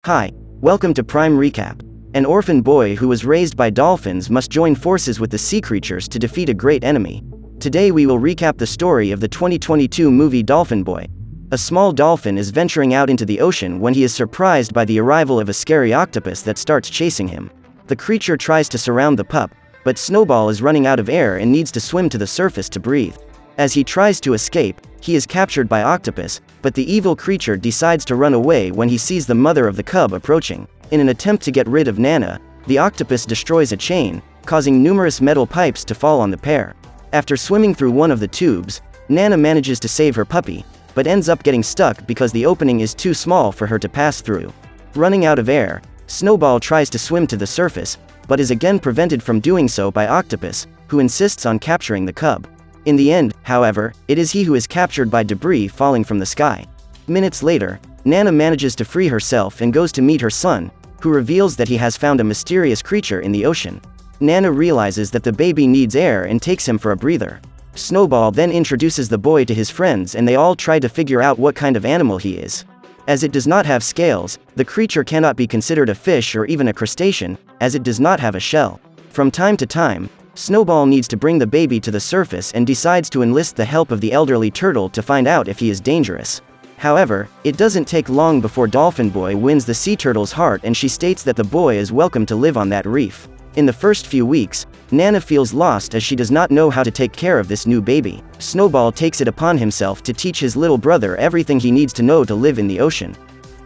Hi, welcome to Prime Recap. An orphan boy who was raised by dolphins must join forces with the sea creatures to defeat a great enemy. Today we will recap the story of the 2022 movie Dolphin Boy. A small dolphin is venturing out into the ocean when he is surprised by the arrival of a scary octopus that starts chasing him. The creature tries to surround the pup, but Snowball is running out of air and needs to swim to the surface to breathe. As he tries to escape, he is captured by Octopus, but the evil creature decides to run away when he sees the mother of the cub approaching. In an attempt to get rid of Nana, the octopus destroys a chain, causing numerous metal pipes to fall on the pair. After swimming through one of the tubes, Nana manages to save her puppy, but ends up getting stuck because the opening is too small for her to pass through. Running out of air, Snowball tries to swim to the surface, but is again prevented from doing so by Octopus, who insists on capturing the cub. In the end, however, it is he who is captured by debris falling from the sky. Minutes later, Nana manages to free herself and goes to meet her son, who reveals that he has found a mysterious creature in the ocean. Nana realizes that the baby needs air and takes him for a breather. Snowball then introduces the boy to his friends and they all try to figure out what kind of animal he is. As it does not have scales, the creature cannot be considered a fish or even a crustacean, as it does not have a shell. From time to time, Snowball needs to bring the baby to the surface and decides to enlist the help of the elderly turtle to find out if he is dangerous. However, it doesn't take long before Dolphin Boy wins the sea turtle's heart and she states that the boy is welcome to live on that reef. In the first few weeks, Nana feels lost as she does not know how to take care of this new baby. Snowball takes it upon himself to teach his little brother everything he needs to know to live in the ocean.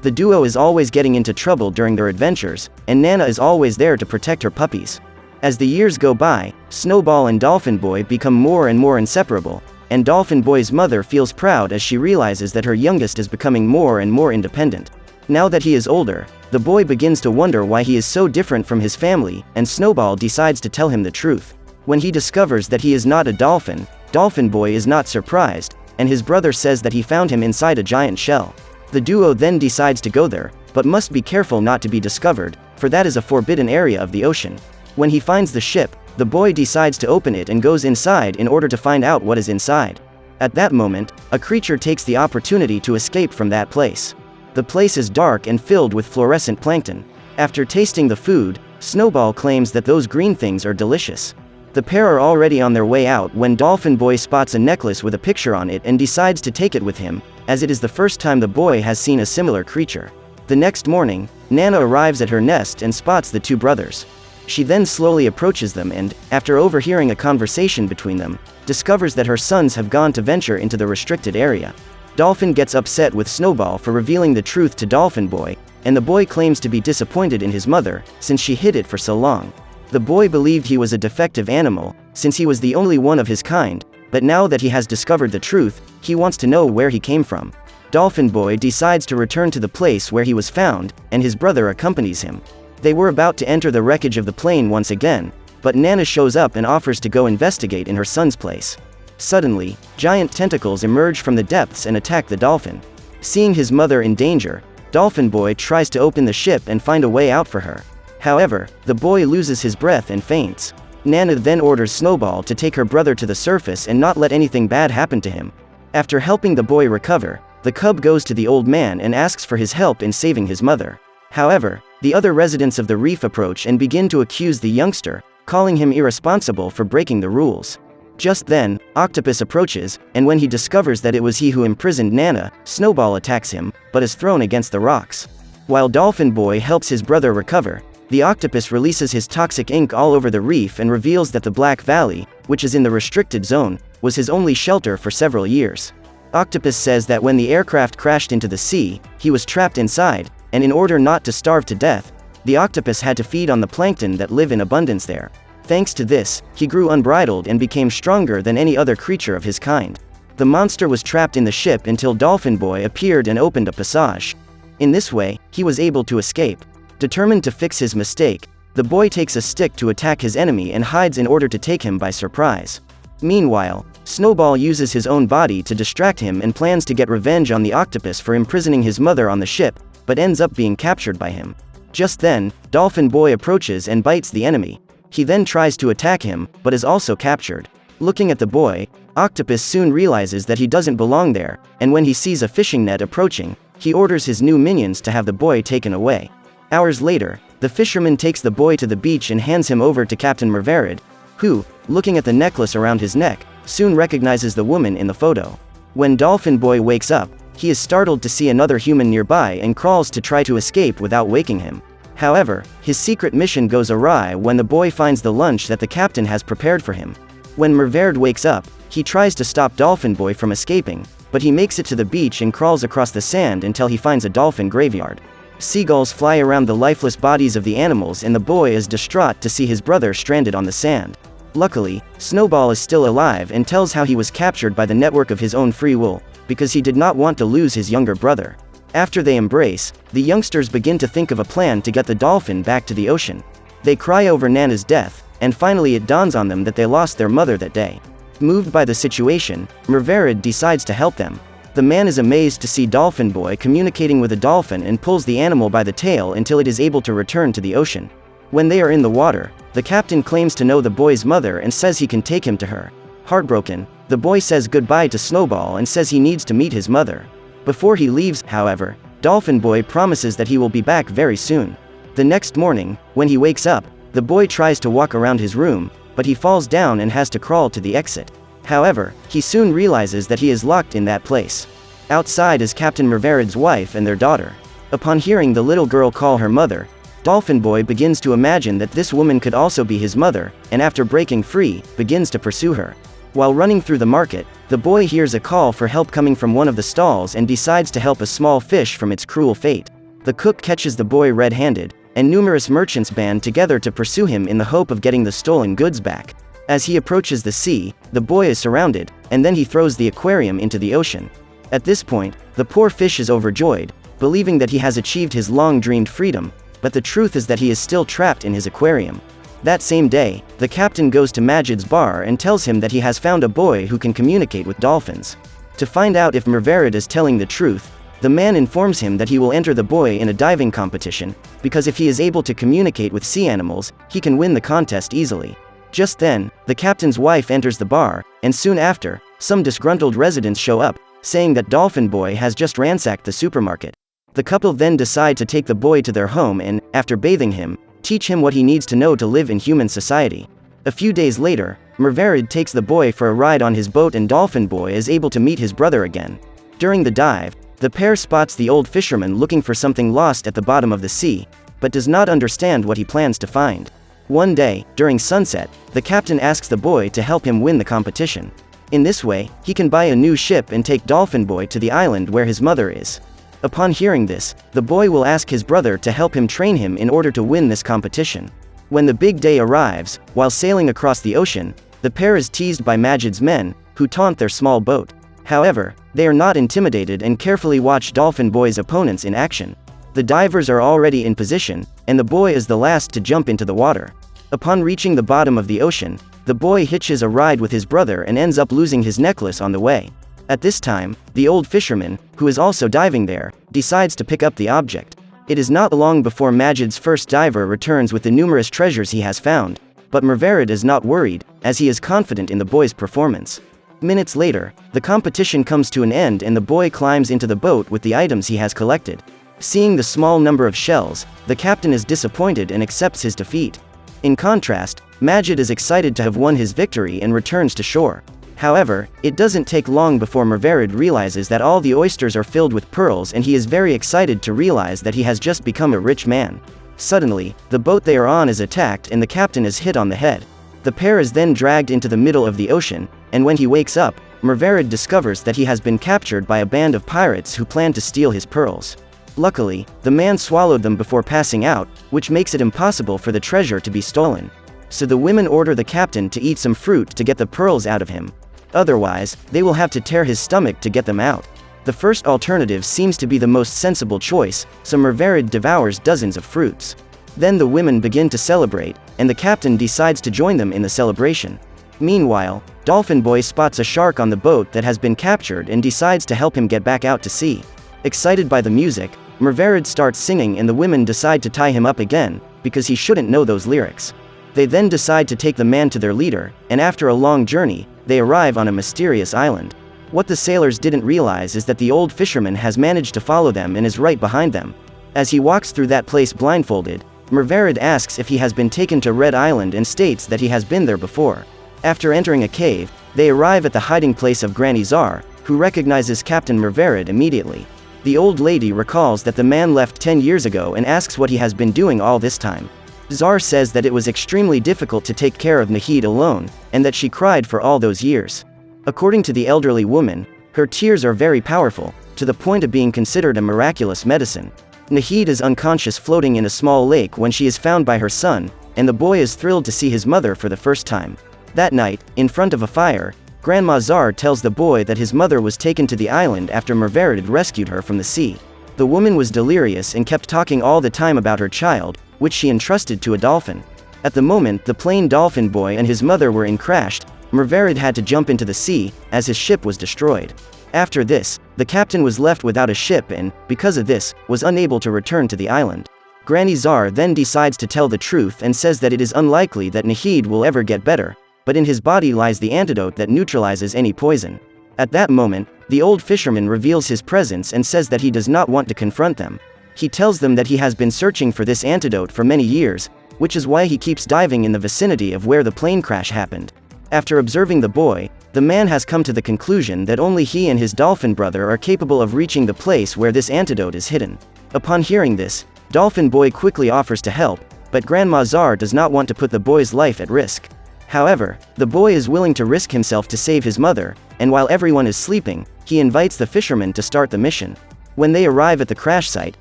The duo is always getting into trouble during their adventures, and Nana is always there to protect her puppies. As the years go by, Snowball and Dolphin Boy become more and more inseparable, and Dolphin Boy's mother feels proud as she realizes that her youngest is becoming more and more independent. Now that he is older, the boy begins to wonder why he is so different from his family, and Snowball decides to tell him the truth. When he discovers that he is not a dolphin, Dolphin Boy is not surprised, and his brother says that he found him inside a giant shell. The duo then decides to go there, but must be careful not to be discovered, for that is a forbidden area of the ocean. When he finds the ship, the boy decides to open it and goes inside in order to find out what is inside. At that moment, a creature takes the opportunity to escape from that place. The place is dark and filled with fluorescent plankton. After tasting the food, Snowball claims that those green things are delicious. The pair are already on their way out when Dolphin Boy spots a necklace with a picture on it and decides to take it with him, as it is the first time the boy has seen a similar creature. The next morning, Nana arrives at her nest and spots the two brothers. She then slowly approaches them and, after overhearing a conversation between them, discovers that her sons have gone to venture into the restricted area. Dolphin gets upset with Snowball for revealing the truth to Dolphin Boy, and the boy claims to be disappointed in his mother, since she hid it for so long. The boy believed he was a defective animal, since he was the only one of his kind, but now that he has discovered the truth, he wants to know where he came from. Dolphin Boy decides to return to the place where he was found, and his brother accompanies him. They were about to enter the wreckage of the plane once again, but Nana shows up and offers to go investigate in her son's place. Suddenly, giant tentacles emerge from the depths and attack the dolphin. Seeing his mother in danger, Dolphin Boy tries to open the ship and find a way out for her. However, the boy loses his breath and faints. Nana then orders Snowball to take her brother to the surface and not let anything bad happen to him. After helping the boy recover, the cub goes to the old man and asks for his help in saving his mother. However, the other residents of the reef approach and begin to accuse the youngster, calling him irresponsible for breaking the rules. Just then, Octopus approaches, and when he discovers that it was he who imprisoned Nana, Snowball attacks him, but is thrown against the rocks. While Dolphin Boy helps his brother recover, the octopus releases his toxic ink all over the reef and reveals that the Black Valley, which is in the restricted zone, was his only shelter for several years. Octopus says that when the aircraft crashed into the sea, he was trapped inside, and in order not to starve to death, the octopus had to feed on the plankton that live in abundance there. Thanks to this, he grew unbridled and became stronger than any other creature of his kind. The monster was trapped in the ship until Dolphin Boy appeared and opened a passage. In this way, he was able to escape. Determined to fix his mistake, the boy takes a stick to attack his enemy and hides in order to take him by surprise. Meanwhile, Snowball uses his own body to distract him and plans to get revenge on the octopus for imprisoning his mother on the ship, but ends up being captured by him. Just then, Dolphin Boy approaches and bites the enemy. He then tries to attack him, but is also captured. Looking at the boy, Octopus soon realizes that he doesn't belong there, and when he sees a fishing net approaching, he orders his new minions to have the boy taken away. Hours later, the fisherman takes the boy to the beach and hands him over to Captain Merverid, who, looking at the necklace around his neck, soon recognizes the woman in the photo. When Dolphin Boy wakes up, he is startled to see another human nearby and crawls to try to escape without waking him. However, his secret mission goes awry when the boy finds the lunch that the captain has prepared for him. When Merverid wakes up, he tries to stop Dolphin Boy from escaping, but he makes it to the beach and crawls across the sand until he finds a dolphin graveyard. Seagulls fly around the lifeless bodies of the animals and the boy is distraught to see his brother stranded on the sand. Luckily, Snowball is still alive and tells how he was captured by the network of his own free will, because he did not want to lose his younger brother. After they embrace, the youngsters begin to think of a plan to get the dolphin back to the ocean. They cry over Nana's death, and finally it dawns on them that they lost their mother that day. Moved by the situation, Merverid decides to help them. The man is amazed to see Dolphin Boy communicating with a dolphin and pulls the animal by the tail until it is able to return to the ocean. When they are in the water, the captain claims to know the boy's mother and says he can take him to her. Heartbroken, the boy says goodbye to Snowball and says he needs to meet his mother. Before he leaves, however, Dolphin Boy promises that he will be back very soon. The next morning, when he wakes up, the boy tries to walk around his room, but he falls down and has to crawl to the exit. However, he soon realizes that he is locked in that place. Outside is Captain Merverid's wife and their daughter. Upon hearing the little girl call her mother, Dolphin Boy begins to imagine that this woman could also be his mother, and after breaking free, begins to pursue her. While running through the market, the boy hears a call for help coming from one of the stalls and decides to help a small fish from its cruel fate. The cook catches the boy red-handed, and numerous merchants band together to pursue him in the hope of getting the stolen goods back. As he approaches the sea, the boy is surrounded, and then he throws the aquarium into the ocean. At this point, the poor fish is overjoyed, believing that he has achieved his long-dreamed freedom, but the truth is that he is still trapped in his aquarium. That same day, the captain goes to Majid's bar and tells him that he has found a boy who can communicate with dolphins. To find out if Merverid is telling the truth, the man informs him that he will enter the boy in a diving competition, because if he is able to communicate with sea animals, he can win the contest easily. Just then, the captain's wife enters the bar, and soon after, some disgruntled residents show up, saying that Dolphin Boy has just ransacked the supermarket. The couple then decide to take the boy to their home and, after bathing him, teach him what he needs to know to live in human society. A few days later, Merverid takes the boy for a ride on his boat and Dolphin Boy is able to meet his brother again. During the dive, the pair spots the old fisherman looking for something lost at the bottom of the sea, but does not understand what he plans to find. One day, during sunset, the captain asks the boy to help him win the competition. In this way, he can buy a new ship and take Dolphin Boy to the island where his mother is. Upon hearing this, the boy will ask his brother to help him train him in order to win this competition. When the big day arrives, while sailing across the ocean, the pair is teased by Majid's men, who taunt their small boat. However, they are not intimidated and carefully watch Dolphin Boy's opponents in action. The divers are already in position, and the boy is the last to jump into the water. Upon reaching the bottom of the ocean, the boy hitches a ride with his brother and ends up losing his necklace on the way. At this time, the old fisherman, who is also diving there, decides to pick up the object. It is not long before Majid's first diver returns with the numerous treasures he has found, but Merverid is not worried, as he is confident in the boy's performance. Minutes later, the competition comes to an end and the boy climbs into the boat with the items he has collected. Seeing the small number of shells, the captain is disappointed and accepts his defeat. In contrast, Majid is excited to have won his victory and returns to shore. However, it doesn't take long before Merverid realizes that all the oysters are filled with pearls and he is very excited to realize that he has just become a rich man. Suddenly, the boat they are on is attacked and the captain is hit on the head. The pair is then dragged into the middle of the ocean, and when he wakes up, Merverid discovers that he has been captured by a band of pirates who plan to steal his pearls. Luckily, the man swallowed them before passing out, which makes it impossible for the treasure to be stolen. So the women order the captain to eat some fruit to get the pearls out of him. Otherwise, they will have to tear his stomach to get them out. The first alternative seems to be the most sensible choice, so Merverid devours dozens of fruits. Then the women begin to celebrate, and the captain decides to join them in the celebration. Meanwhile, Dolphin Boy spots a shark on the boat that has been captured and decides to help him get back out to sea. Excited by the music, Merverid starts singing and the women decide to tie him up again, because he shouldn't know those lyrics. They then decide to take the man to their leader, and after a long journey, they arrive on a mysterious island. What the sailors didn't realize is that the old fisherman has managed to follow them and is right behind them. As he walks through that place blindfolded, Mervarid asks if he has been taken to Red Island and states that he has been there before. After entering a cave, they arrive at the hiding place of Granny Czar, who recognizes Captain Mervarid immediately. The old lady recalls that the man left 10 years ago and asks what he has been doing all this time. Czar says that it was extremely difficult to take care of Nahid alone, and that she cried for all those years. According to the elderly woman, her tears are very powerful, to the point of being considered a miraculous medicine. Nahid is unconscious floating in a small lake when she is found by her son, and the boy is thrilled to see his mother for the first time. That night, in front of a fire, Grandma Czar tells the boy that his mother was taken to the island after Mervarid rescued her from the sea. The woman was delirious and kept talking all the time about her child, which she entrusted to a dolphin. At the moment the plain dolphin boy and his mother were in crashed, Mervarid had to jump into the sea, as his ship was destroyed. After this, the captain was left without a ship and, because of this, was unable to return to the island. Granny Czar then decides to tell the truth and says that it is unlikely that Nahid will ever get better, but in his body lies the antidote that neutralizes any poison. At that moment, the old fisherman reveals his presence and says that he does not want to confront them. He tells them that he has been searching for this antidote for many years, which is why he keeps diving in the vicinity of where the plane crash happened. After observing the boy, the man has come to the conclusion that only he and his dolphin brother are capable of reaching the place where this antidote is hidden. Upon hearing this, Dolphin Boy quickly offers to help, but Grandma Czar does not want to put the boy's life at risk. However, the boy is willing to risk himself to save his mother, and while everyone is sleeping, he invites the fishermen to start the mission. When they arrive at the crash site,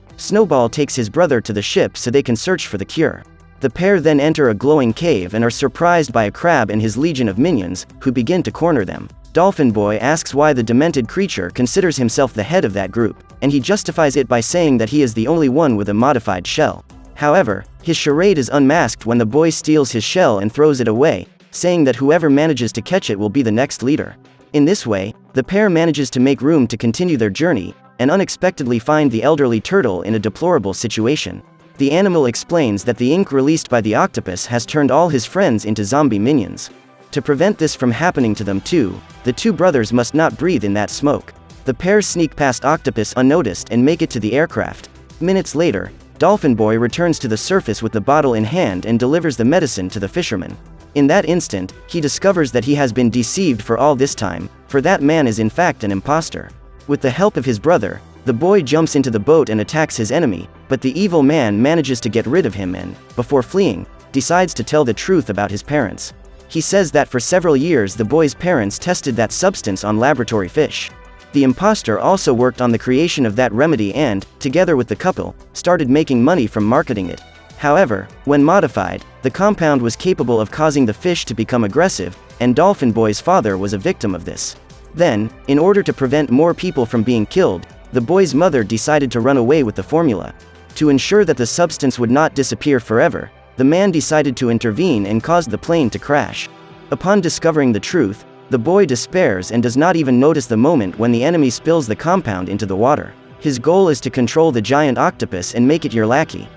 Snowball takes his brother to the ship so they can search for the cure. The pair then enter a glowing cave and are surprised by a crab and his legion of minions, who begin to corner them. Dolphin Boy asks why the demented creature considers himself the head of that group, and he justifies it by saying that he is the only one with a modified shell. However, his charade is unmasked when the boy steals his shell and throws it away, saying that whoever manages to catch it will be the next leader. In this way, the pair manages to make room to continue their journey, and unexpectedly find the elderly turtle in a deplorable situation. The animal explains that the ink released by the octopus has turned all his friends into zombie minions. To prevent this from happening to them too, the two brothers must not breathe in that smoke. The pair sneak past Octopus unnoticed and make it to the aircraft. Minutes later, Dolphin Boy returns to the surface with the bottle in hand and delivers the medicine to the fisherman. In that instant, he discovers that he has been deceived for all this time, for that man is in fact an imposter. With the help of his brother, the boy jumps into the boat and attacks his enemy, but the evil man manages to get rid of him and, before fleeing, decides to tell the truth about his parents. He says that for several years the boy's parents tested that substance on laboratory fish. The imposter also worked on the creation of that remedy and, together with the couple, started making money from marketing it. However, when modified, the compound was capable of causing the fish to become aggressive, and Dolphin Boy's father was a victim of this. Then, in order to prevent more people from being killed, the boy's mother decided to run away with the formula. To ensure that the substance would not disappear forever, the man decided to intervene and caused the plane to crash. Upon discovering the truth, the boy despairs and does not even notice the moment when the enemy spills the compound into the water. His goal is to control the giant octopus and make it your lackey.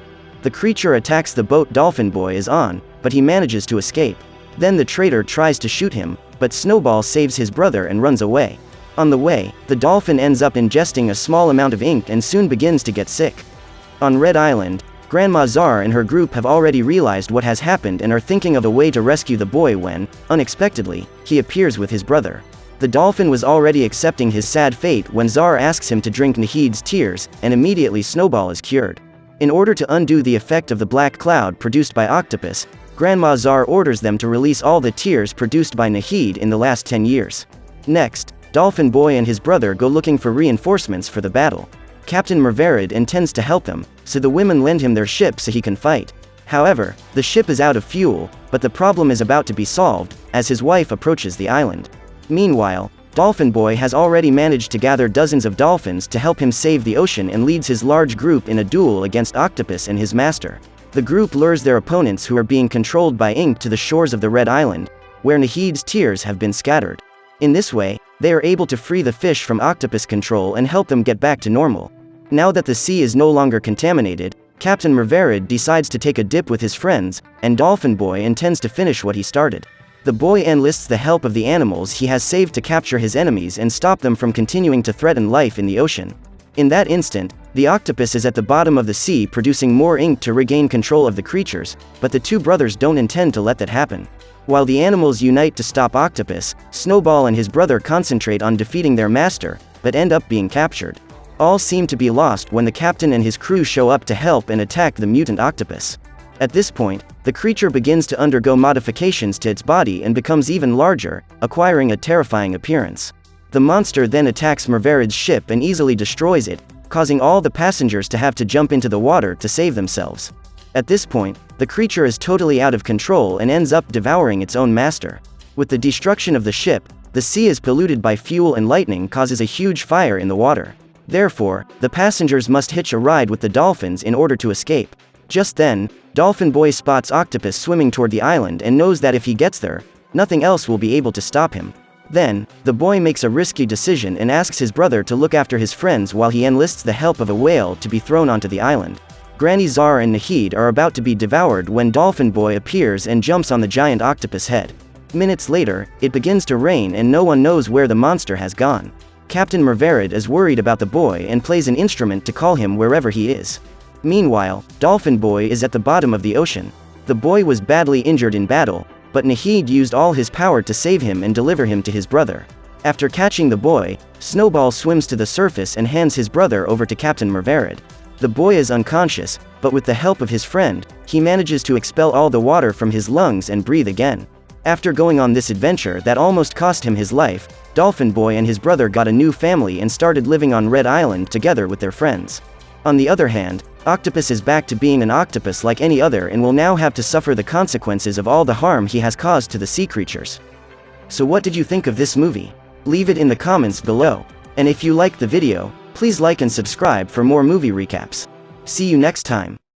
The creature attacks the boat Dolphin Boy is on, but he manages to escape. Then the traitor tries to shoot him, but Snowball saves his brother and runs away. On the way, the dolphin ends up ingesting a small amount of ink and soon begins to get sick. On Red Island, Grandma Czar and her group have already realized what has happened and are thinking of a way to rescue the boy when, unexpectedly, he appears with his brother. The dolphin was already accepting his sad fate when Czar asks him to drink Nahid's tears, and immediately Snowball is cured. In order to undo the effect of the black cloud produced by Octopus, Grandma Czar orders them to release all the tears produced by Nahid in the last 10 years. Next, Dolphin Boy and his brother go looking for reinforcements for the battle. Captain Mervarid intends to help them, so the women lend him their ship so he can fight. However, the ship is out of fuel, but the problem is about to be solved, as his wife approaches the island. Meanwhile, Dolphin Boy has already managed to gather dozens of dolphins to help him save the ocean and leads his large group in a duel against Octopus and his master. The group lures their opponents who are being controlled by ink to the shores of the Red Island, where Nahid's tears have been scattered. In this way, they are able to free the fish from Octopus control and help them get back to normal. Now that the sea is no longer contaminated, Captain Mervarid decides to take a dip with his friends, and Dolphin Boy intends to finish what he started. The boy enlists the help of the animals he has saved to capture his enemies and stop them from continuing to threaten life in the ocean. In that instant, the octopus is at the bottom of the sea producing more ink to regain control of the creatures, but the two brothers don't intend to let that happen. While the animals unite to stop Octopus, Snowball and his brother concentrate on defeating their master, but end up being captured. All seem to be lost when the captain and his crew show up to help and attack the mutant octopus. At this point, the creature begins to undergo modifications to its body and becomes even larger, acquiring a terrifying appearance. The monster then attacks Merverid's ship and easily destroys it, causing all the passengers to have to jump into the water to save themselves. At this point, the creature is totally out of control and ends up devouring its own master. With the destruction of the ship, the sea is polluted by fuel and lightning causes a huge fire in the water. Therefore, the passengers must hitch a ride with the dolphins in order to escape. Just then, Dolphin Boy spots Octopus swimming toward the island and knows that if he gets there, nothing else will be able to stop him. Then, the boy makes a risky decision and asks his brother to look after his friends while he enlists the help of a whale to be thrown onto the island. Granny Zar and Nahid are about to be devoured when Dolphin Boy appears and jumps on the giant octopus head. Minutes later, it begins to rain and no one knows where the monster has gone. Captain Merverid is worried about the boy and plays an instrument to call him wherever he is. Meanwhile, Dolphin Boy is at the bottom of the ocean. The boy was badly injured in battle, but Nahid used all his power to save him and deliver him to his brother. After catching the boy, Snowball swims to the surface and hands his brother over to Captain Merverid. The boy is unconscious, but with the help of his friend, he manages to expel all the water from his lungs and breathe again. After going on this adventure that almost cost him his life, Dolphin Boy and his brother got a new family and started living on Red Island together with their friends. On the other hand, Octopus is back to being an octopus like any other and will now have to suffer the consequences of all the harm he has caused to the sea creatures. So what did you think of this movie? Leave it in the comments below. And if you liked the video, please like and subscribe for more movie recaps. See you next time.